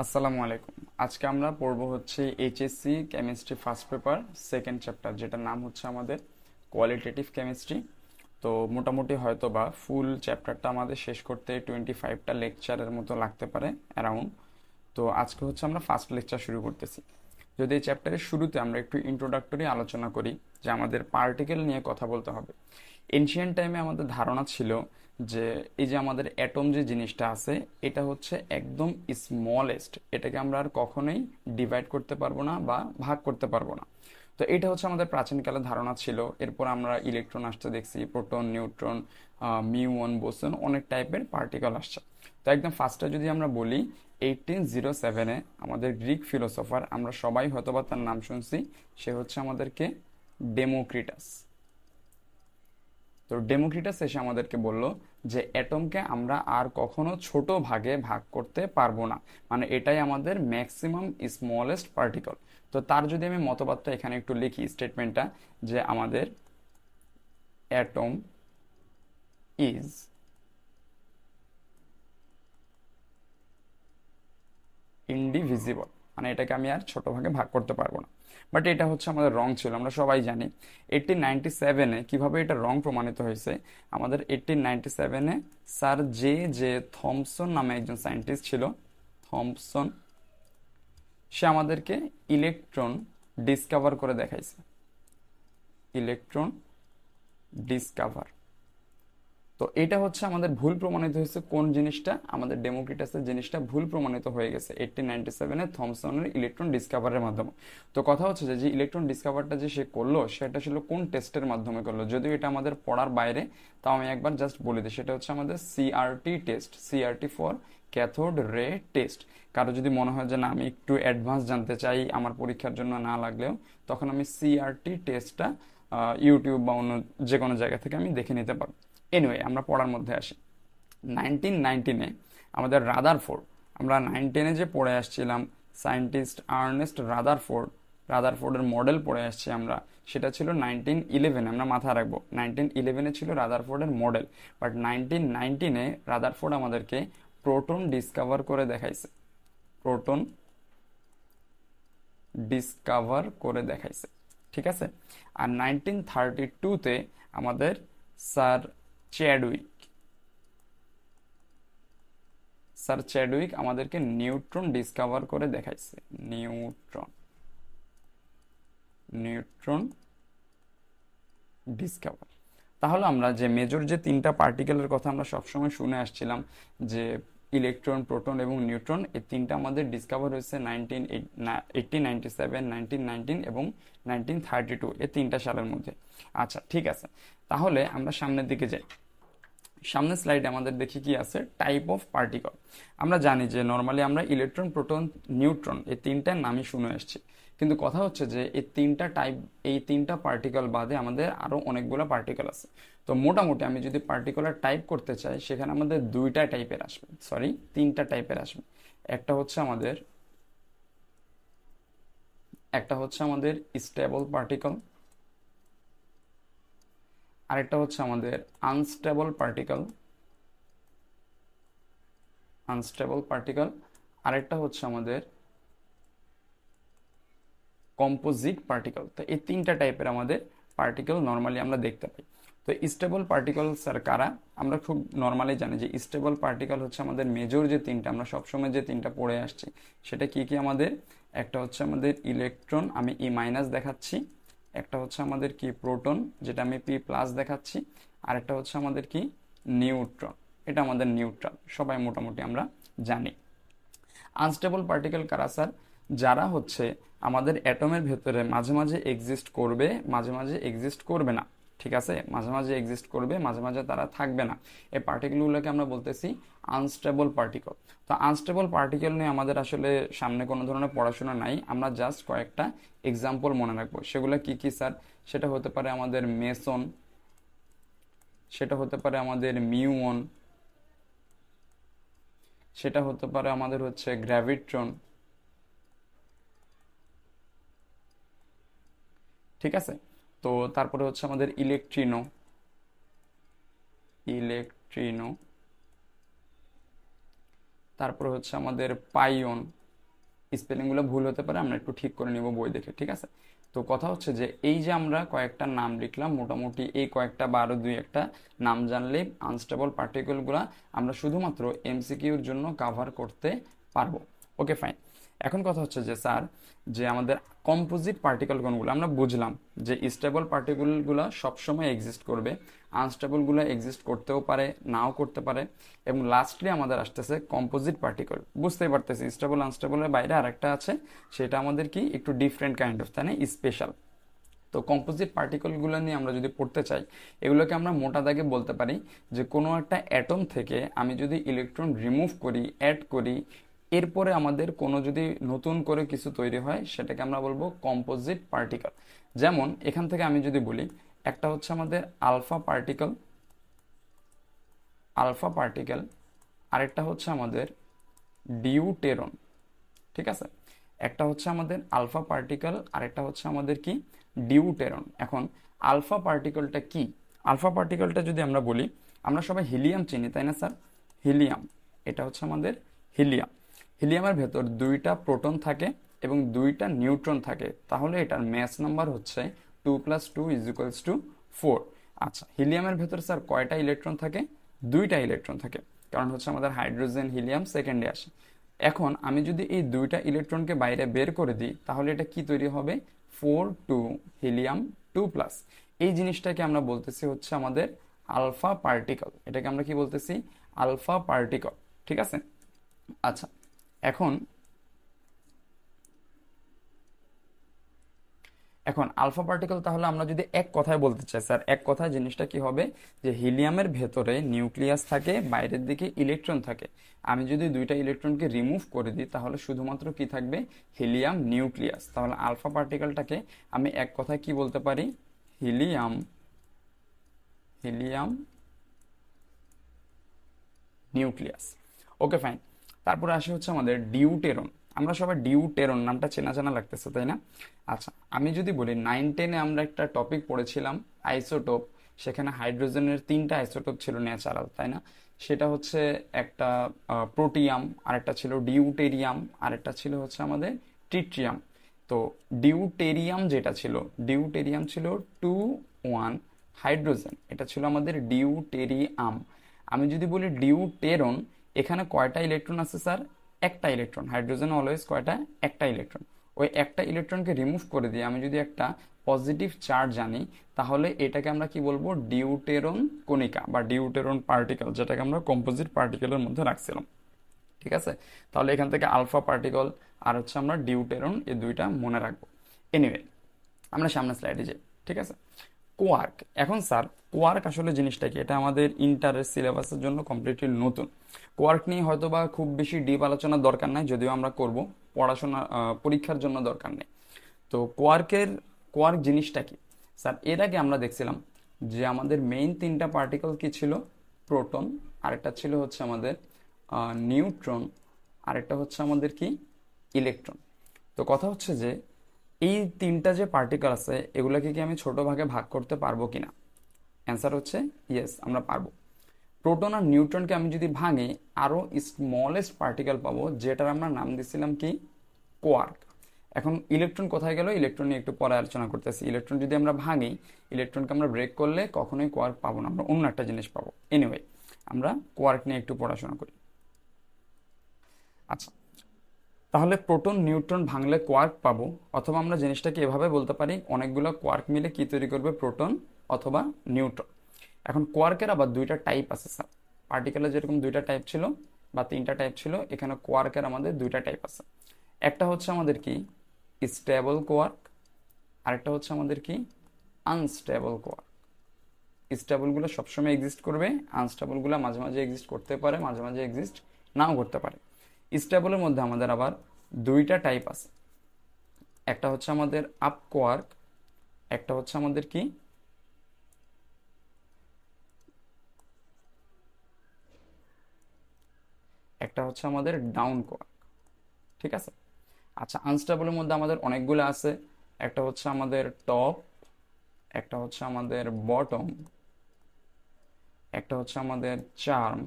আসসালামু আলাইকুম। আজকে আমরা পড়ব হচ্ছে HSC chemistry first paper second chapter, যেটার নাম হচ্ছে আমাদের কোয়ালিটেটিভ কেমিস্ট্রি। তো মোটামুটি হয়তো বা ফুল চ্যাপ্টারটা আমাদের শেষ করতে 25টা লেকচারের মতো লাগতে পারে অ্যারাউন্ড। তো আজকে হচ্ছে আমরা ফার্স্ট লেকচার শুরু করতেছি। যদি এই চ্যাপ্টারের শুরুতে আমরা একটু ইন্ট্রোডাক্টরি আলোচনা করি যে আমাদের পার্টিকেল নিয়ে কথা বলতে হবে। এনশিয়ান্ট টাইমে আমাদের ধারণা ছিল যে এই যে আমাদের অ্যাটম যে জিনিসটা আছে, এটা হচ্ছে একদম স্মলেস্ট, এটাকে আমরা আর কখনোই ডিভাইড করতে পারবো না বা ভাগ করতে পারবো না। তো এটা হচ্ছে আমাদের প্রাচীনকালে ধারণা ছিল। এরপর আমরা ইলেকট্রন আসতে দেখছি, প্রোটন, নিউট্রন, মিউন, বোসন, অনেক টাইপের পার্টিকেল আসছে। তো একদম ফার্স্টে যদি আমরা বলি, 1807-এ আমাদের গ্রিক ফিলোসফার, আমরা সবাই হয়তোবা তার নাম শুনছি, সে হচ্ছে আমাদেরকে ডেমোক্রিটাস। তো ডেমোক্রিটাস এসে আমাদেরকে বলল যে অ্যাটমকে আমরা আর কখনো ছোট ভাগে ভাগ করতে পারবো না, মানে এটাই আমাদের ম্যাক্সিমাম স্মলেস্ট পার্টিকল। তো তার যদি আমি মতবাদটা এখানে একটু লিখি, স্টেটমেন্টটা, যে আমাদের অ্যাটম ইজ ইনডিভিজিবল, মানে এটাকে আমি আর ছোট ভাগে ভাগ করতে পারবো না। বাট এটা হচ্ছে আমাদের রং ছিল, আমরা সবাই জানি। 1897-এ কিভাবে এটা রং প্রমাণিত হয়েছে, আমাদের 1897-এ স্যার জে থমসন নামে একজন সায়েন্টিস্ট ছিল, থমসন, সে আমাদেরকে ইলেকট্রন ডিসকভার করে দেখাইছে। Electron discover. তো এটা হচ্ছে আমাদের ভুল প্রমাণিত হয়েছে। কোন জিনিসটা? আমাদের ডেমোক্রিটাসের জিনিসটা ভুল প্রমাণিত হয়ে গেছে 1897-এ থমসনের ইলেকট্রন ডিসকভারের মাধ্যমে। তো কথা হচ্ছে যে ইলেকট্রন ডিসকভারটা যে সে করলো, সেটা ছিল কোন টেস্টের মাধ্যমে করলো? যদিও এটা আমাদের পড়ার বাইরে, তাও আমি একবার জাস্ট বলে দিই, সেটা হচ্ছে আমাদের CRT test, CRT for cathode ray test. কারো যদি মনে হয় যে না, আমি একটু অ্যাডভান্স জানতে চাই, আমার পরীক্ষার জন্য না লাগলেও, তখন আমি সিআরটি টেস্টটা ইউটিউব বা অন্য যে কোনো জায়গা থেকে আমি দেখে নিতে পারবো। এনিওয়ে, আমরা পড়ার মধ্যে আসি। 1919-এ আমাদের রাদারফোর্ড, আমরা 9-10-এ যে পড়ে আসছিলাম সায়েন্টিস্ট আর্নেস্ট রাদারফোর্ড, রাদারফোর্ডের মডেল পড়ে আসছি আমরা, সেটা ছিল 1911-এ। আমরা মাথায় রাখবো 1911-এ ছিল রাদারফোর্ডের মডেল। বাট 1919-এ রাদারফোর্ড আমাদেরকে প্রোটন ডিসকভার করে দেখাইছে। প্রোটন ডিসকভার করে দেখাইছে, ঠিক আছে। আর 1932-তে আমাদের স্যার চ্যাডউইক, স্যার চ্যাডউইক আমাদেরকে নিউট্রন ডিসকভার করে দেখাইছে। Neutron, neutron discover. তাহলে আমরা যে মেজর যে তিনটা পার্টিকেলের কথা আমরা সবসময় শুনে আসছিলাম, যে ইলেকট্রন, প্রোটন এবং নিউট্রন, এই তিনটা আমাদের ডিসকভার হয়েছে 1897, 1919 এবং 1932, এই তিনটা সালের মধ্যে। আচ্ছা, ঠিক আছে, তাহলে আমরা সামনের দিকে যাই। সামনের স্লাইডে আমাদের দেখি কি আছে, টাইপ অফ পার্টিকল। আমরা জানি যে নর্মালি আমরা ইলেকট্রন, প্রোটন, নিউট্রন, এই তিনটার নামই শুনে আসছি। কিন্তু কথা হচ্ছে যে এই তিনটা টাইপ, এই তিনটা পার্টিকেল বাদে আমাদের আরো অনেকগুলো পার্টিকেল আছে। তো মোটামুটি আমি যদি পার্টিকুলার টাইপ করতে চাই, সেখানে আমাদের দুইটা টাইপের আসবে, সরি তিনটা টাইপের আসবে। একটা হচ্ছে আমাদের, একটা হচ্ছে আমাদের স্টেবল পার্টিকেল, আরেকটা হচ্ছে আমাদের আনস্টেবল পার্টিকেল, আনস্টেবল পার্টিকেল, আরেকটা হচ্ছে আমাদের কম্পোজিট পার্টিকেল। তো এই তিনটা টাইপের আমাদের পার্টিকেল নর্মালি আমরা দেখতে পাই। তো স্টেবল পার্টিকেল স্যার কারা? আমরা খুব নর্মালি জানি যে স্টেবল পার্টিকেল হচ্ছে আমাদের মেজর যে তিনটা, আমরা সবসময় যে তিনটা পড়ে আসছি, সেটা কি কি আমাদের? একটা হচ্ছে আমাদের ইলেকট্রন, আমি ই মাইনাস দেখাচ্ছি। একটা হচ্ছে আমাদের কি প্রোটন, যেটা আমি পি প্লাস দেখাচ্ছি। আর একটা হচ্ছে আমাদের কি নিউট্রন, এটা আমাদের নিউট্রাল, সবাই মোটামুটি আমরা জানি। আনস্টেবল পার্টিকেল কারা স্যার? যারা হচ্ছে আমাদের অ্যাটমের ভেতরে মাঝে মাঝে এক্সিস্ট করবে, মাঝে মাঝে এক্সিস্ট করবে না, ঠিক আছে, মাঝে মাঝে এক্সিস্ট করবে, মাঝে মাঝে তারা থাকবে না। এই পার্টিকেলগুলোকে আমরা বলতেছি আনস্টেবল পার্টিকেল। তো আনস্টেবল পার্টিকেল নিয়ে আমাদের আসলে সামনে কোনো ধরনের পড়াশোনা নাই, আমরা জাস্ট কয়েকটা এক্সাম্পল মনে রাখবো। সেগুলো কি কি স্যার? সেটা হতে পারে আমাদের মেসন, সেটা হতে পারে আমাদের মিউন, সেটা হতে পারে আমাদের হচ্ছে গ্র্যাভিট্রন, ঠিক আছে। তো তারপরে হচ্ছে আমাদের ইলেকট্রিনো, ইলেকট্রিনো, তারপরে হচ্ছে আমাদের পাইয়ন, স্পেলিংগুলো ভুল হতে পারে, আমরা একটু ঠিক করে নিব বই দেখে, ঠিক আছে? তো কথা হচ্ছে যে এই যে আমরা কয়েকটা নাম লিখলাম, মোটামুটি এই কয়েকটা বা আরো দুই একটা নাম জানলেই আনস্টেবল পার্টিকেলগুলো আমরা শুধুমাত্র এমসিকিউর জন্য কাভার করতে পারবো। ওকে ফাইন। এখন কথা হচ্ছে যে স্যার, যে আমাদের কম্পোজিট পার্টিকেল কোনগুলো, আমরা বুঝলাম যে স্টেবল পার্টিকেলগুলো সবসময় এক্সিস্ট করবে, আনস্টেবলগুলো এক্সিস্ট করতেও পারে, নাও করতে পারে, এবং লাস্টলি আমাদের আসতেছে কম্পোজিট পার্টিকেল। বুঝতেই পারতেছি স্টেবল আনস্টেবলের বাইরে আরেকটা আছে, সেটা আমাদের কি একটু ডিফারেন্ট কাইন্ড অফ, তাই না, স্পেশাল। তো কম্পোজিট পার্টিকেলগুলো নিয়ে আমরা যদি পড়তে চাই, এগুলোকে আমরা মোটা দাগে বলতে পারি যে কোনো একটা অ্যাটম থেকে আমি যদি ইলেকট্রন রিমুভ করি, অ্যাড করি, এরপরে আমাদের কোনো যদি নতুন করে কিছু তৈরি হয়, সেটাকে আমরা বলবো কম্পোজিট পার্টিকেল। যেমন এখান থেকে আমি যদি বলি, একটা হচ্ছে আমাদের আলফা পার্টিকেল, আলফা পার্টিকেল, আরেকটা হচ্ছে আমাদের ডিউটেরন, ঠিক আছে? একটা হচ্ছে আমাদের আলফা পার্টিকেল, আরেকটা হচ্ছে আমাদের কি, ডিউটেরন। এখন আলফা পার্টিকেলটা কি? আলফা পার্টিকেলটা যদি আমরা বলি, আমরা সবাই হিলিয়াম চিনি, তাই না স্যার? হিলিয়াম, এটা হচ্ছে আমাদের হিলিয়াম। হিলিয়ামের ভেতর দুইটা প্রোটন থাকে এবং দুইটা নিউট্রন থাকে, তাহলে এটার ম্যাস নাম্বার হচ্ছে 2+2=4। আচ্ছা, হিলিয়ামের ভেতর স্যার কয়টা ইলেকট্রন থাকে? দুইটা ইলেকট্রন থাকে, কারণ হচ্ছে আমাদের হাইড্রোজেন হিলিয়াম সেকেন্ডে আসে। এখন আমি যদি এই দুইটা ইলেকট্রনকে বাইরে বের করে দিই, তাহলে এটা কি তৈরি হবে? 4 2 হিলিয়াম 2+। এই জিনিসটাকে আমরা বলতেছি হচ্ছে আমাদের আলফা পার্টিকেল। এটাকে আমরা কি বলতেছি? আলফা পার্টিকেল, ঠিক আছে? আচ্ছা, এখন এখন আলফা পার্টিকেল তাহলে আমরা যদি এক কথায় বলতে চাই স্যার, এক কথায় জিনিসটা কি হবে, যে হিলিয়ামের ভেতরে নিউক্লিয়াস থাকে, বাইরের দিকে ইলেকট্রন থাকে। আমি যদি দুইটা ইলেকট্রনকে রিমুভ করে দিই, তাহলে শুধুমাত্র কি থাকবে? Helium nucleus. তাহলে আলফা পার্টিকেলটাকে আমি এক কথায় কি বলতে পারি? Helium, helium nucleus. Okay fine. তারপরে আসে হচ্ছে আমাদের ডিউটেরন। আমরা সবাই ডিউটেরন নামটা চেনা চেনা লাগতেছে, তাই না? আচ্ছা, আমি যদি বলি 9-10-এ আমরা একটা টপিক পড়েছিলাম আইসোটোপ, সেখানে হাইড্রোজেনের 3টা আইসোটোপ ছিল ন্যাচারাল, তাই না? সেটা হচ্ছে একটা প্রোটিয়াম, আরেকটা ছিল ডিউটেরিয়াম, আরেকটা ছিল হচ্ছে আমাদের ট্রিটিয়াম। তো ডিউটেরিয়াম যেটা ছিল, ডিউটেরিয়াম ছিল 2 1 হাইড্রোজেন, এটা ছিল আমাদের ডিউটেরিয়াম। আমি যদি বলি ডিউটেরন, এখানে কয়টা ইলেকট্রন আছে স্যার? একটা ইলেকট্রন। হাইড্রোজেন অলওয়েজ কয়টা? একটা ইলেকট্রন। ওই একটা ইলেকট্রনকে রিমুভ করে দিয়ে আমি যদি একটা পজিটিভ চার্জ জানি, তাহলে এটাকে আমরা কি বলবো? ডিউটেরন কণিকা বা ডিউটেরন পার্টিকেল, যেটাকে আমরা কম্পোজিট পার্টিকেলের মধ্যে রাখছিলাম, ঠিক আছে? তাহলে এখান থেকে আলফা পার্টিকেল আর হচ্ছে আমরা ডিউটেরন, এই দুইটা মনে রাখবো। এনিওয়ে, আমরা সামনের স্লাইডে যাই, ঠিক আছে? কোয়ার্ক। এখন স্যার কোয়ার্ক আসলে জিনিসটা কি? এটা আমাদের ইন্টারের সিলেবাসের জন্য কমপ্লিটলি নতুন। কোয়ার্ক নিয়ে হয়তো বা খুব বেশি ডিপ আলোচনার দরকার নাই, যদিও আমরা করব, পড়াশোনা পরীক্ষার জন্য দরকার নেই। তো কোয়ার্ক জিনিসটা কি স্যার? এর আগে আমরা দেখছিলাম যে আমাদের মেইন 3টা পার্টিকেল কি ছিল? প্রোটন, আরেকটা ছিল হচ্ছে আমাদের নিউট্রন, আরেকটা হচ্ছে আমাদের কি? ইলেকট্রন। তো কথা হচ্ছে যে এই 3টা যে পার্টিকেল আছে, এগুলোকে কি আমি ছোট ভাগে ভাগ করতে পারবো কিনা? অ্যান্সার হচ্ছে ইয়েস, আমরা পারবো। প্রোটন আর নিউট্রনকে আমি যদি ভাঙি, আরো স্মলেস্ট পার্টিকেল পাবো, যেটার আমরা নাম দিছিলাম কি? কোয়ার্ক। এখন ইলেকট্রন কোথায় গেল? ইলেকট্রন নিয়ে একটু পরে আলোচনা করতেছি। ইলেকট্রন যদি আমরা ভাঙি, ইলেকট্রনকে আমরা ব্রেক করলে কখনোই কোয়ার্ক পাবো না, আমরা অন্য একটা জিনিস পাবো। এনিওয়ে, আমরা কোয়ার্ক নিয়ে একটু পড়াশোনা করি। আচ্ছা, তাহলে প্রোটন নিউট্রন ভাঙলে কোয়ার্ক পাবো, অথবা আমরা জিনিসটাকে এভাবে বলতে পারি, অনেকগুলো কোয়ার্ক মিলে কি তৈরি করবে? প্রোটন অথবা নিউট্রন। এখন কোয়ার্কের আবার দুইটা টাইপ আছে স্যার। পার্টিকেলের যেরকম দুইটা টাইপ ছিল বা 3টা টাইপ ছিল, এখানে কোয়ার্কের আমাদের দুইটা টাইপ আছে। একটা হচ্ছে আমাদের কি? স্টেবল কোয়ার্ক, আরেকটা হচ্ছে আমাদের কি? Unstable quark. স্টেবলগুলো সবসময় এক্সিস্ট করবে, আনস্টেবলগুলো মাঝে মাঝে এক্সিস্ট করতে পারে, মাঝে মাঝে এক্সিস্ট নাও করতে পারে। স্টেবলের মধ্যে আমাদের আবার দুইটা টাইপ আছে। একটা হচ্ছে আমাদের আপ কোয়ার্ক, একটা হচ্ছে আমাদের কি? একটা হচ্ছে আমাদের ডাউন কোয়ার্ক, ঠিক আছে? আচ্ছা, আনস্টেবলের মধ্যে আমাদের অনেকগুলো আছে। একটা হচ্ছে আমাদের টপ, একটা হচ্ছে আমাদের বটম, একটা হচ্ছে আমাদের charm,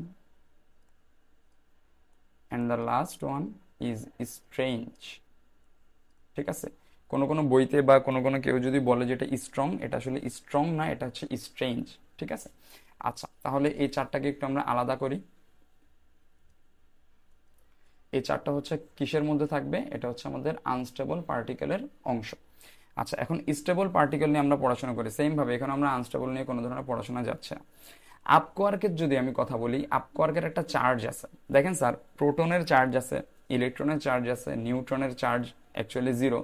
and the last one is strange. ঠিক আছে, কোনো কোনো বইতে বা কোনো কোনো কেউ যদি বলে যে এটা স্ট্রং, এটা আসলে স্ট্রং না, এটা হচ্ছে স্ট্রেঞ্জ। ঠিক আছে, আচ্ছা তাহলে এই চারটাকে একটু আমরা আলাদা করি। এই চারটা হচ্ছে কিসের মধ্যে থাকবে? এটা হচ্ছে আমাদের আনস্টেবল পার্টিকেলের অংশ। আচ্ছা, এখন স্টেবল পার্টিকেল নিয়ে আমরা পড়াশোনা করি, সেম ভাবে এখানে আমরা আনস্টেবল নিয়ে কোনো ধরনের পড়াশোনা যাচ্ছে না। আপকোয়ার্কের যদি আমি কথা বলি, আপকোয়ার্কের একটা চার্জ আছে। দেখেন স্যার, প্রোটনের চার্জ আছে, ইলেকট্রনের চার্জ আছে, নিউট্রনের চার্জ অ্যাকচুয়ালি 0।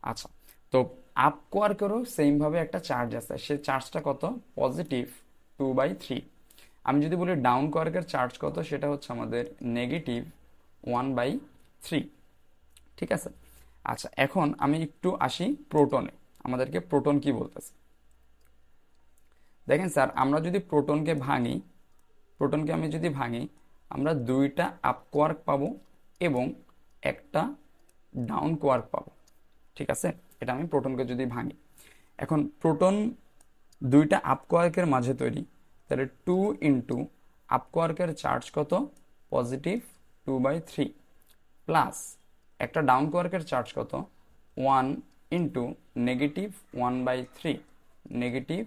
আচ্ছা, তো আপকোয়ার্কেরও সেম ভাবে একটা চার্জ আছে, সে চার্জটা কত? পজিটিভ 2/3। আমি যদি বলি ডাউন কোয়ার্কের চার্জ কত, সেটা হচ্ছে আমাদের নেগেটিভ 1/3। ঠিক আছে, আচ্ছা এখন আমি একটু আসি প্রোটনে। আমাদেরকে প্রোটন কি বলতেছে দেখেন স্যার, আমরা যদি প্রোটনকে ভাঙি, প্রোটনকে আমি যদি ভাঙি, আমরা 2টা আপ কোয়ার্ক পাবো এবং একটা ডাউন কোয়ার্ক পাবো। ঠিক আছে, এটা আমি প্রোটনকে যদি ভাঙি। এখন প্রোটন 2টা আপ কোয়ার্কের মাঝে তৈরি, তাহলে 2 ইন্টু আপ কোয়ার্কের চার্জ কত? পজিটিভ 2/3 প্লাস একটা ডাউন কোয়ার্কের চার্জ কত? 1 ইন্টু নেগেটিভ 1/3, নেগেটিভ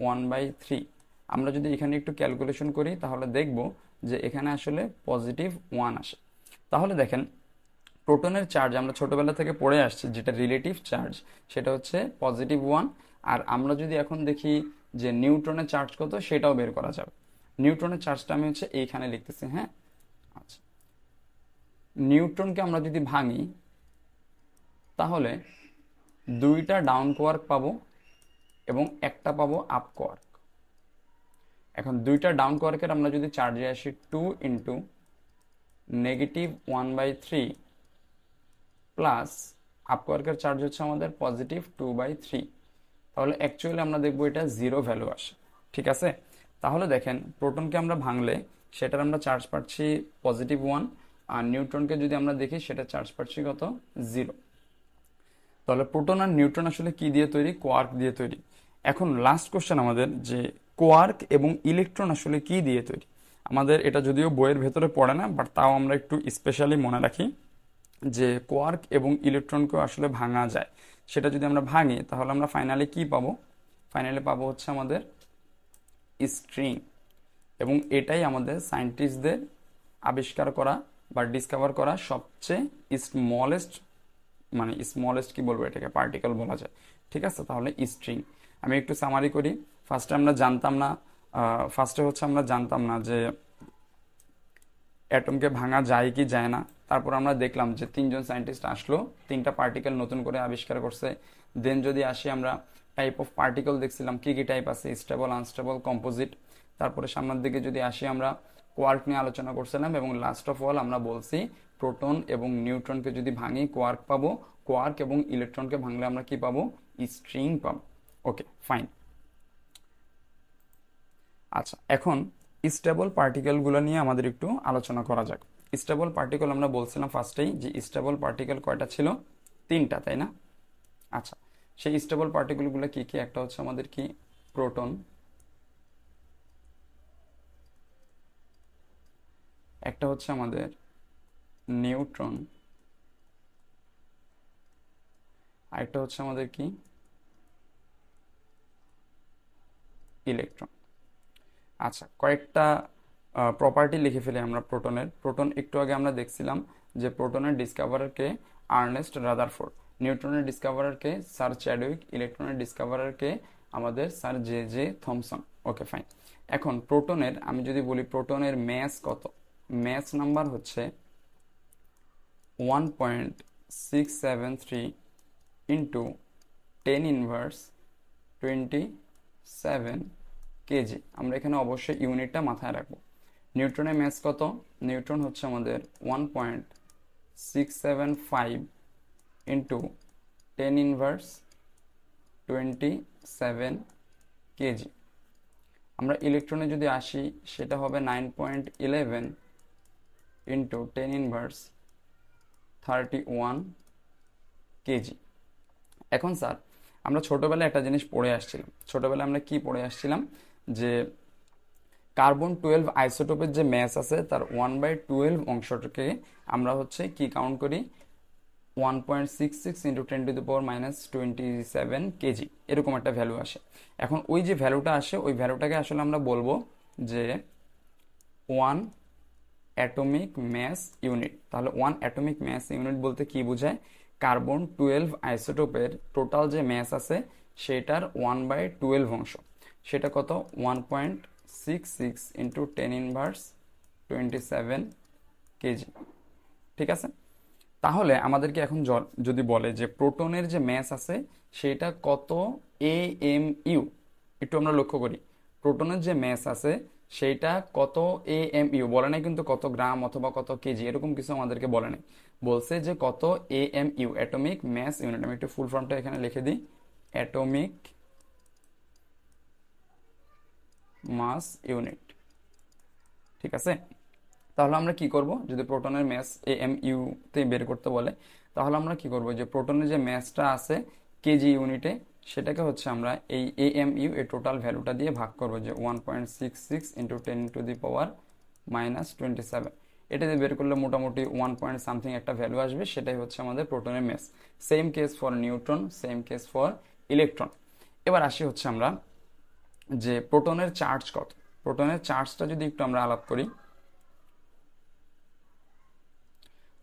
1/3। আমরা যদি এখানে একটু ক্যালকুলেশন করি তাহলে দেখব যে এখানে আসলে পজিটিভ 1 আসে। তাহলে দেখেন, প্রোটনের চার্জ আমরা ছোটবেলা থেকে পড়ে আসছি, যেটা রিলেটিভ চার্জ সেটা হচ্ছে পজিটিভ 1। আর আমরা যদি এখন দেখি যে নিউট্রনের চার্জ কত, সেটাও বের করা যাবে। নিউট্রনের চার্জটা আমি হচ্ছে এইখানে লিখতেছি। হ্যাঁ, আচ্ছা, নিউট্রনকে আমরা যদি ভাঙি তাহলে 2টা ডাউন কোয়ার্ক পাবো এবং একটা পাবো আপ কোয়ার্ক। এখন 2টা ডাউন কোয়ার্কের আমরা যদি চার্জে আসি 2 ইন্টু নেগেটিভ 1/3 প্লাস আপ কোয়ার্কের চার্জ হচ্ছে আমাদের পজিটিভ 2/3, তাহলে অ্যাকচুয়ালি আমরা দেখবো এটা 0 ভ্যালু আসে। ঠিক আছে, তাহলে দেখেন প্রোটনকে আমরা ভাঙলে সেটার আমরা চার্জ পাচ্ছি পজিটিভ 1, আর নিউট্রনকে যদি আমরা দেখি সেটা চার্জ পাচ্ছি কত? 0। তাহলে প্রোটন আর নিউট্রন আসলে কি দিয়ে তৈরি? কোয়ার্ক দিয়ে তৈরি। এখন লাস্ট কোশ্চেন আমাদের, যে কোয়ার্ক এবং ইলেকট্রন আসলে কি দিয়ে তৈরি? আমাদের এটা যদিও বইয়ের ভেতরে পড়ে না, বাট তাও আমরা একটু স্পেশালি মনে রাখি যে কোয়ার্ক এবং ইলেকট্রনকেও আসলে ভাঙা যায়। সেটা যদি আমরা ভাঙি তাহলে আমরা ফাইনালি কি পাবো? ফাইনালি পাবো হচ্ছে আমাদের স্ট্রিং। এবং এটাই আমাদের সায়েন্টিস্টদের আবিষ্কার করা বা ডিসকভার করা সবচেয়ে স্মলেস্ট, মানে স্মলেস্ট কি বলবো এটাকে, পার্টিকেল বলা যায়। ঠিক আছে, তাহলে স্ট্রিং। আমি একটু সামারি করি। ফার্স্টে আমরা জানতাম না, আমরা জানতাম না যে অ্যাটমকে ভাঙা যায় কি যায় না। তারপর আমরা দেখলাম যে 3জন সায়েন্টিস্ট আসলো, 3টা পার্টিকেল নতুন করে আবিষ্কার করছে। দেন যদি আসি আমরা টাইপ অফ পার্টিকেল দেখছিলাম, কি কি টাইপ আছে, স্টেবল, আনস্টেবল, কম্পোজিট। তারপরে সামনের দিকে যদি আসি আমরা কোয়ার্ক নিয়ে আলোচনা করছিলাম, এবং লাস্ট অফ অল আমরা বলছি প্রোটন এবং নিউট্রনকে যদি ভাঙি কোয়ার্ক পাবো, কোয়ার্ক এবং ইলেকট্রনকে ভাঙলে আমরা কি পাবো? স্ট্রিং পাবো। ওকে, ফাইন। আচ্ছা, এখন স্টেবল পার্টিকেলগুলো নিয়ে আমাদের একটু আলোচনা করা যাক। স্টেবল পার্টিকেল আমরা বলছিলাম ফার্স্টেই যে স্টেবল পার্টিকেল কয়টা ছিল? 3টা, তাই না? আচ্ছা, সেই স্টেবল পার্টিকেলগুলো কি কি? একটা হচ্ছে আমাদের কি? প্রোটন, একটা হচ্ছে আমাদের নিউট্রন, আরেকটা হচ্ছে আমাদের কি? ইলেকট্রন। আচ্ছা, কয়েকটা প্রপার্টি লিখে ফেলি আমরা প্রোটনের। প্রোটন একটু আগে আমরা দেখছিলাম যে প্রোটনের ডিসকভারার কে? Ernest Rutherford. নিউট্রনের ডিসকভারার কে? Sir Chadwick. ইলেকট্রনের ডিসকভারার কে? আমাদের sir J J Thomson. Okay, fine. এখন প্রোটনের আমি যদি বলি প্রোটনের ম্যাস কত? ম্যাস নাম্বার হচ্ছে 1.673 ইন্টু 10⁻27 কেজি। আমরা এখানে অবশ্যই ইউনিটটা মাথায় রাখবো। নিউট্রনের ম্যাস কত? নিউট্রন হচ্ছে আমাদের 1.675 ইন্টু 10⁻27 কেজি। আমরা ইলেকট্রনে যদি আসি সেটা হবে 9.11 ইন্টু 10⁻31 কেজি। এখন স্যার, আমরা ছোটবেলায় একটা জিনিস পড়ে আসছিলাম। ছোটবেলায় আমরা কি পড়ে আসছিলাম? যে কার্বন-12 আইসোটোপের যে ম্যাস আছে তার 1/12 অংশটাকে আমরা হচ্ছে কি কাউন্ট করি, 1.66 ইন্টু 10⁻⁻27 কেজি, এরকম একটা ভ্যালু আসে। এখন ওই যে ভ্যালুটা আসে ওই ভ্যালুটাকে আসলে আমরা বলবো যে 1 অ্যাটমিক ম্যাস ইউনিট। তাহলে 1 অ্যাটমিক ম্যাস ইউনিট বলতে কি বোঝায়, কার্বন-12 আইসোটোপের টোটাল যে ম্যাস আছে সেটার 1/12 অংশ, সেটা কত, 1.66 ইন্টু 10⁻27 কেজি। ঠিক আছে, তাহলে আমাদেরকে এখন যদি বলে যে প্রোটনের যে ম্যাস আছে সেটা কত AMU, একটু আমরা লক্ষ্য করি, প্রোটনের যে ম্যাস আছে সেইটা কত AMU, বলে নাই কিন্তু কত গ্রাম অথবা কত কেজি, এরকম কিছু আমাদেরকে বলে নাই, বলছে যে কত AMU, অ্যাটমিক ম্যাস ইউনিট। আমি একটু ফুল ফর্মটা এখানে লিখে দিই, অ্যাটমিক মাস ইউনিট। ঠিক আছে, তাহলে আমরা কি করব, যদি প্রোটনের ম্যাস AMU তে বের করতে বলে তাহলে আমরা কি করব, যে প্রোটনের যে ম্যাসটা আছে কেজি ইউনিটে সেটাকে হচ্ছে আমরা এই AMU এর টোটাল ভ্যালুটা দিয়ে ভাগ করব, যে 1.66 ইন্টু 10⁻⁻27, এটা দিয়ে বের করলে মোটামুটি 1 পয়েন্ট সামথিং একটা ভ্যালু আসবে, সেটাই হচ্ছে আমাদের প্রোটনের mass. Same case for neutron, same case for electron. এবার আসি হচ্ছে আমরা যে প্রোটনের চার্জ কত, প্রোটনের চার্জটা যদি একটু আমরা আলাপ করি,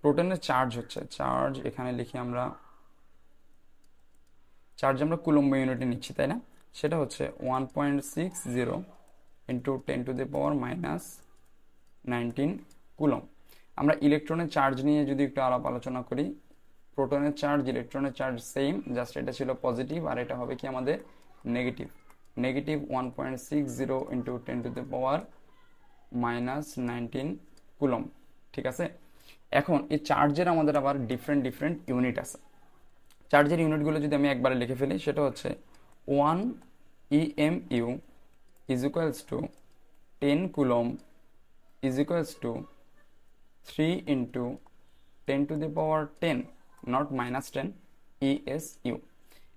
প্রোটনের চার্জ হচ্ছে, চার্জ এখানে লিখি আমরা, চার্জ আমরা কুলম্ব ইউনিটে নিচ্ছি তাই না, সেটা হচ্ছে 1.60 ইন্টু 10⁻⁻19 কুলম। আমরা ইলেকট্রনের চার্জ নিয়ে যদি একটু আলোচনা করি, প্রোটনের চার্জ ইলেকট্রনের চার্জ সেম, জাস্ট এটা ছিল পজিটিভ আর এটা হবে কি আমাদের নেগেটিভ, নেগেটিভ 1.60 ইন্টু 10⁻⁻19 কুলম। ঠিক আছে, এখন এই চার্জের আমাদের আবার ডিফারেন্ট ডিফারেন্ট ইউনিট আছে। চার্জের ইউনিটগুলো যদি আমি একবারে লিখে ফেলি, সেটা হচ্ছে 1 EMU is equals to 10 coulomb is equals to 3 into 10⁻10 not -10 ESU।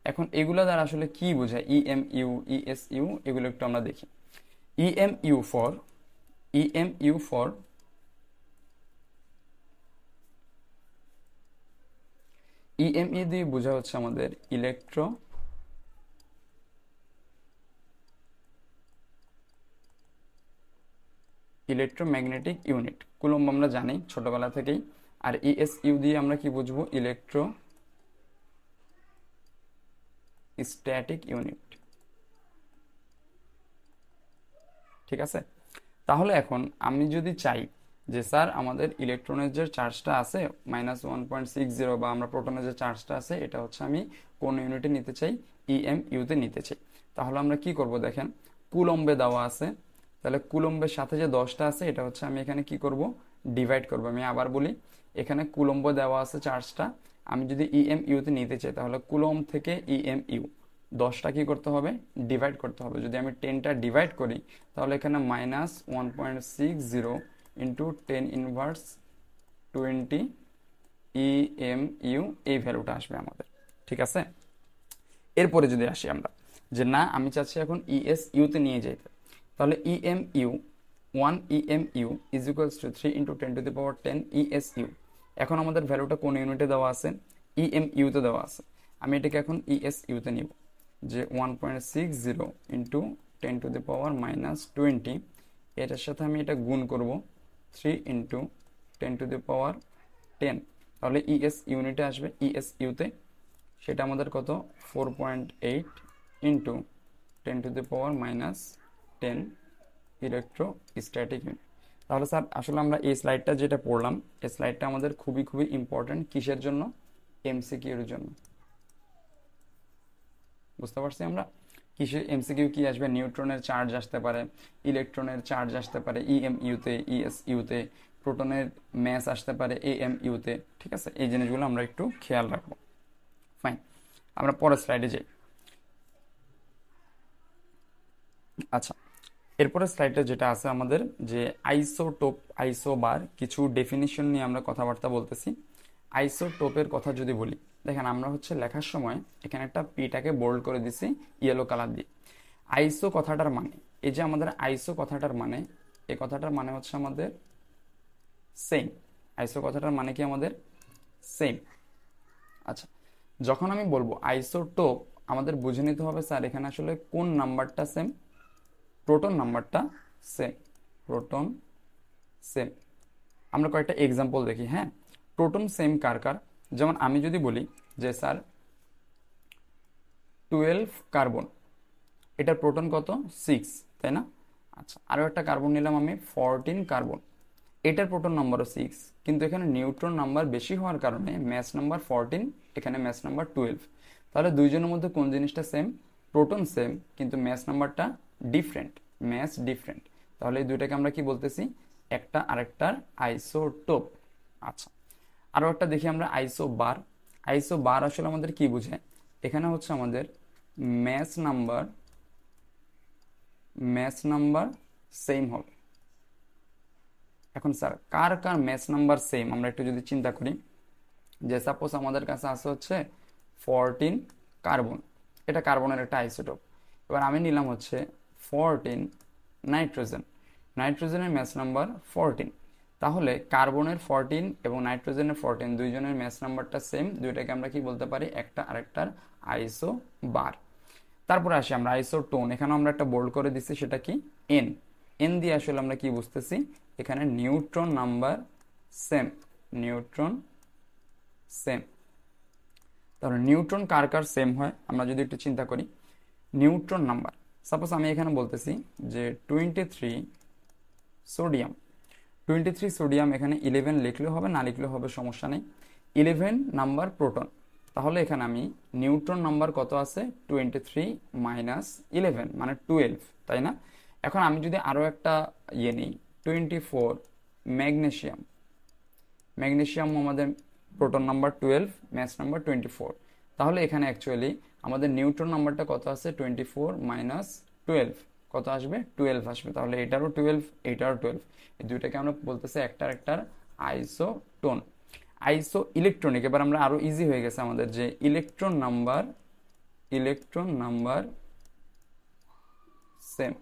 এখন এগুলো দ্বারা আসলে কি বোঝায়, EMU ESU, এগুলো একটু আমরা দেখি। EMU ফর EMU দিয়ে বোঝা হচ্ছে আমাদের ইলেকট্রোম্যাগনেটিক ইউনিট, কুলম্ব আমরা জানি ছোটবেলা থেকেই। আর ESU দিয়ে আমরা কি বুঝবো, ইলেকট্রোস্ট্যাটিক ইউনিট। ঠিক আছে, তাহলে এখন আমি যদি চাই যে স্যার আমাদের ইলেকট্রনের যে চার্জটা আছে -1.60, বা আমরা প্রোটনের যে চার্জটা আছে এটা হচ্ছে আমি কোন ইউনিটে নিতে চাই, EMU তে নিতে চাই, তাহলে আমরা কি করব, দেখেন কুলম্বে দেওয়া আছে, তাহলে কুলম্বের সাথে যে 10টা আছে এটা হচ্ছে আমি এখানে কি করব, ডিভাইড করব। আমি আবার বলি, এখানে কুলম্ব দেওয়া আছে চার্জটা, আমি যদি EMU তে নিতে চাই তাহলে কুলম্ব থেকে EMU 10টা কি করতে হবে, ডিভাইড করতে হবে। যদি আমি 10টা ডিভাইড করি তাহলে এখানে -1.60 ইন্টু 10⁻20 EMU, এই ভ্যালুটা আসবে আমাদের। ঠিক আছে, এরপরে যদি আসি আমরা যে না আমি চাচ্ছি এখন ESU তে নিয়ে যেতে, তাহলে EMU 1 EMU is equals to 3 into 10⁻10 ESU। এখন আমাদের ভ্যালুটা কোন ইউনিটে দেওয়া আছে, EMU তে দেওয়া আছে, আমি এটাকে এখন ESU তে নিব, যে 1.60 ইন্টু 10⁻⁻20, এটার সাথে আমি এটা গুণ করব 3 ইন্টু 10⁻10, তাহলে ES ইউনিটে আসবে, ESU তে সেটা আমাদের কত, 4.8 ইন্টু 10⁻⁻10 ইলেকট্রোস্ট্যাটিক ইউনিট। তাহলে স্যার আসলে আমরা এই স্লাইডটা যেটা পড়লাম, এই স্লাইডটা আমাদের খুবই খুবই ইম্পর্টেন্ট, কিসের জন্য, MCQ-এর জন্য। বুঝতে পারছি আমরা কিসের MCQ কি আসবে, নিউট্রনের চার্জ আসতে পারে, ইলেকট্রনের চার্জ আসতে পারে EMU তে, ESU তে, প্রোটনের ম্যাস আসতে পারে AMU তে। ঠিক আছে, এই জিনিসগুলো আমরা একটু খেয়াল রাখবো। ফাইন, আমরা পরের স্লাইডে যাই। আচ্ছা, এরপরের স্লাইডে যেটা আছে আমাদের, যে আইসোটোপ, আইসোবার, কিছু ডেফিনিশন নিয়ে আমরা কথাবার্তা বলতেছি। আইসোটোপের কথা যদি বলি, দেখেন আমরা হচ্ছে লেখার সময় এখানে একটা পিটাকে বোল্ড করে দিছি ইয়েলো কালার দিয়ে। আইসো কথাটার মানে এই যে আমাদের আইসো কথাটার মানে, এই কথাটার মানে হচ্ছে আমাদের সেম। আইসো কথাটার মানে কি আমাদের সেম। আচ্ছা, যখন আমি বলবো আইসোটোপ, আমাদের বুঝে নিতে হবে স্যার এখানে আসলে কোন নাম্বারটা সেম। প্রোটন নাম্বারটা সেম, প্রোটন সেম। আমরা কয়েকটা এক্সাম্পল দেখি। হ্যাঁ, প্রোটন সেম কার কার, যেমন আমি যদি বলি যে স্যার 12 কার্বন, এটার প্রোটন কত 6, তাই না? আচ্ছা, আরও একটা কার্বন নিলাম আমি 14 কার্বন, এটার প্রোটন নাম্বারও 6, কিন্তু এখানে নিউট্রন নাম্বার বেশি হওয়ার কারণে ম্যাস নাম্বার 14, এখানে ম্যাস নাম্বার 12। তাহলে দুইজনের মধ্যে কোন জিনিসটা সেম? প্রোটন সেম, কিন্তু ম্যাস নাম্বারটা ডিফারেন্ট, ম্যাস ডিফারেন্ট। তাহলে এই দুইটাকে আমরা কি বলতেছি? একটা আরেকটার আইসোটোপ। আচ্ছা, আরও একটা দেখি আমরা আইসো বার। আইসো বার আসলে আমাদের কি বোঝায়? এখানে হচ্ছে আমাদের mass number, mass number same হবে। এখন স্যার কার কার ম্যাচ নাম্বার সেম আমরা একটু যদি চিন্তা করি, যে সাপোজ আমাদের কাছে আছে হচ্ছে 14 কার্বন, এটা কার্বনের একটা আইসোটোপ। এবার আমি নিলাম হচ্ছে 14 নাইট্রোজেন, নাইট্রোজেনের ম্যাচ নাম্বার 14। তাহলে কার্বনের 14 এবং নাইট্রোজেনের 14 দুইজনের ম্যাচ নাম্বারটা সেম, দুইটাকে আমরা কি বলতে পারি? একটা আরেকটার আইসো বার। তারপরে আসি আমরা আইসোটোন, এখানে আমরা একটা বোল্ড করে দিচ্ছি, সেটা কি? এন। এন দিয়ে আসলে আমরা কি বুঝতেছি? এখানে neutron number same, neutron same. তাহলে নিউট্রন কার কার সেম হয় আমরা যদি একটু চিন্তা করি। নিউট্রন নাম্বার, সাপোজ আমি এখানে বলতেছি যে 23 সোডিয়াম, 23 সোডিয়াম, এখানে 11 লিখলেও হবে, না লিখলেও হবে, সমস্যা নেই। 11 নাম্বার প্রোটন, তাহলে এখানে আমি নিউট্রন নাম্বার কত আছে? 23 মাইনাস 11 মানে 12, তাই না? এখন আমি যদি আরও একটা ইয়ে নিই, 24 ম্যাগনেশিয়াম, ম্যাগনেশিয়াম আমাদের প্রোটন নাম্বার 12, ম্যাস নাম্বার 24। তাহলে এখানে অ্যাকচুয়ালি আমাদের নিউট্রন নাম্বারটা কত আছে? 24 মাইনাস 12, কত আসবে? 12 আসবে। তাহলে এটারও 12, এটারও 12, এই দুইটাকে আমরা বলতেছি একটার একটার আইসোটোন। আইসো ইলেকট্রনিক, এবার আমরা আরো ইজি হয়ে গেছে আমাদের, যে electron number, electron number same.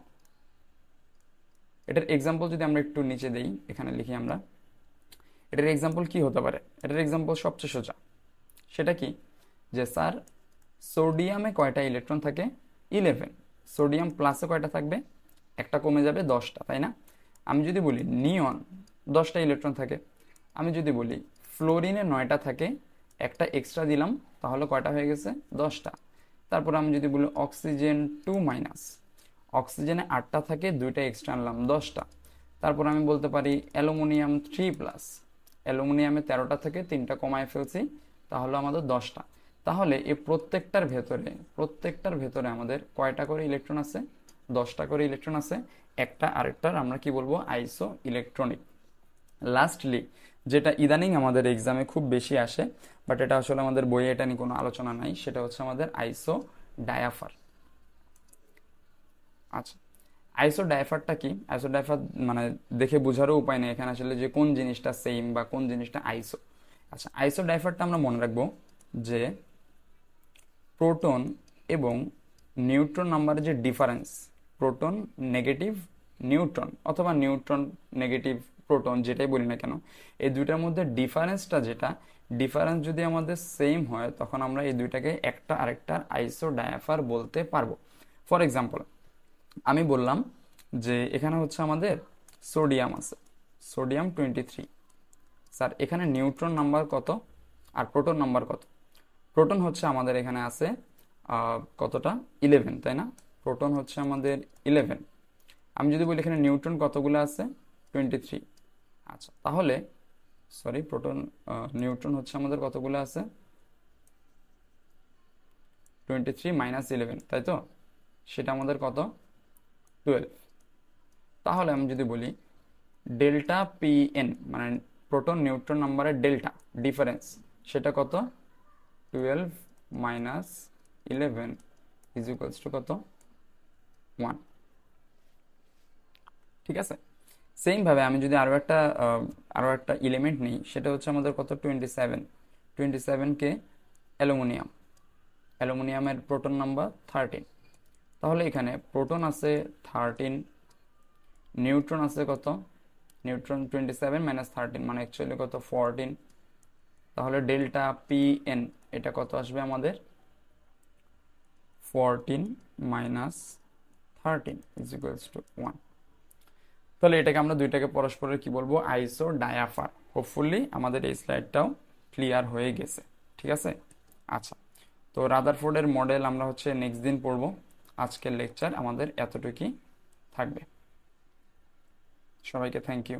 এটার এক্সাম্পল যদি আমরা একটু নিচে দেই, এখানে লিখি আমরা, এটার এক্সাম্পল কি হতে পারে? এটার এক্সাম্পল সবচেয়ে সোজা, সেটা কি? যে স্যার সোডিয়ামে কয়টা ইলেকট্রন থাকে? 11। সোডিয়াম প্লাসে কয়টা থাকবে? একটা কমে যাবে, 10টা, তাই না? আমি যদি বলি নিয়ন, 10টা ইলেকট্রন থাকে। আমি যদি বলি ফ্লোরিনে 9টা থাকে, একটা এক্সট্রা দিলাম, তাহলে কয়টা হয়ে গেছে? 10টা। তারপর আমি যদি বলি অক্সিজেন 2 মাইনাস, অক্সিজেনে 8টা থাকে, 2টা এক্সট্রা আনলাম, 10টা। তারপর আমি বলতে পারি অ্যালুমিনিয়াম 3 প্লাস, অ্যালুমিনিয়ামে 13টা থেকে 3টা কমায় ফেলছি, তাহলে আমাদের 10টা। তাহলে এই প্রত্যেকটার ভেতরে, প্রত্যেকটার ভেতরে আমাদের কয়টা করে ইলেকট্রন আছে? 10টা করে ইলেকট্রন আছে। একটা আরেকটার আমরা কি বলবো? আইসো ইলেকট্রনিক। লাস্টলি, যেটা ইদানিং আমাদের এক্সামে খুব বেশি আসে, বাট এটা আসলে আমাদের বইয়ে এটা নিয়ে কোনো আলোচনা নাই, সেটা হচ্ছে আমাদের আইসো ডায়াফার। আচ্ছা, আইসো ডায়াফারটা কি? আইসো ডায়াফার মানে দেখে বোঝারও উপায় নেই এখানে আসলে যে কোন জিনিসটা সেম বা কোন জিনিসটা আইসো। আচ্ছা, আইসো ডায়াফারটা আমরা মনে রাখবো যে প্রোটন এবং নিউট্রন নাম্বারের যে ডিফারেন্স, প্রোটন নেগেটিভ নিউট্রন অথবা নিউট্রন নেগেটিভ প্রোটন, যেটাই বলি না কেন, এই দুইটার মধ্যে ডিফারেন্সটা, যেটা ডিফারেন্স যদি আমাদের সেম হয়, তখন আমরা এই দুইটাকে একটা আরেকটার আইসো ডায়াফার বলতে পারবো। ফর এক্সাম্পল, আমি বললাম যে এখানে হচ্ছে আমাদের সোডিয়াম আছে, সোডিয়াম 23। স্যার এখানে নিউট্রন নাম্বার কত আর প্রোটন নাম্বার কত? প্রোটন হচ্ছে আমাদের এখানে আছে কতটা? 11, তাই না? প্রোটন হচ্ছে আমাদের 11। আমি যদি বলি এখানে নিউট্রন কতগুলো আছে? 23। আচ্ছা, তাহলে সরি, প্রোটন নিউট্রন হচ্ছে আমাদের কতগুলো আছে? 23 মাইনাস 11, তাই তো? সেটা আমাদের কত? 12। তাহলে আমি যদি বলি ডেল্টা পি এন, মানে প্রোটন নিউট্রন নাম্বারের ডেল্টা ডিফারেন্স, সেটা কত? 12 মাইনাস 11 ইজ ইকুয়ালস টু কত? 1। ঠিক আছে। সেম ভাবে আমি যদি আরো একটা এলিমেন্ট নিই, সেটা হচ্ছে আমাদের কত? 27। 27 কে অ্যালুমিনিয়াম, অ্যালুমিনিয়ামের প্রোটন নাম্বার 13। তাহলে এখানে প্রোটন আছে 13, নিউট্রন আছে কত, নিউট্রন 27 মাইনাস 13 মানে অ্যাকচুয়ালি কত 14। তাহলে ডেল্টা পি এন এটা কত আসবে আমাদের 14 মাইনাস 13 ইজ ইকুয়ালস টু 1। তাহলে এটাকে আমরা দুইটাকে পরস্পরের কি বলবো, আইসো ডায়াফার। হোপফুলি আমাদের এই স্লাইডটাও ক্লিয়ার হয়ে গেছে, ঠিক আছে। আচ্ছা, তো রাদারফোর্ডের মডেল আমরা হচ্ছে নেক্সট দিন পড়বো। আজকের লেকচার আমাদের এতটুকুই থাকবে। সবাইকে থ্যাংক ইউ।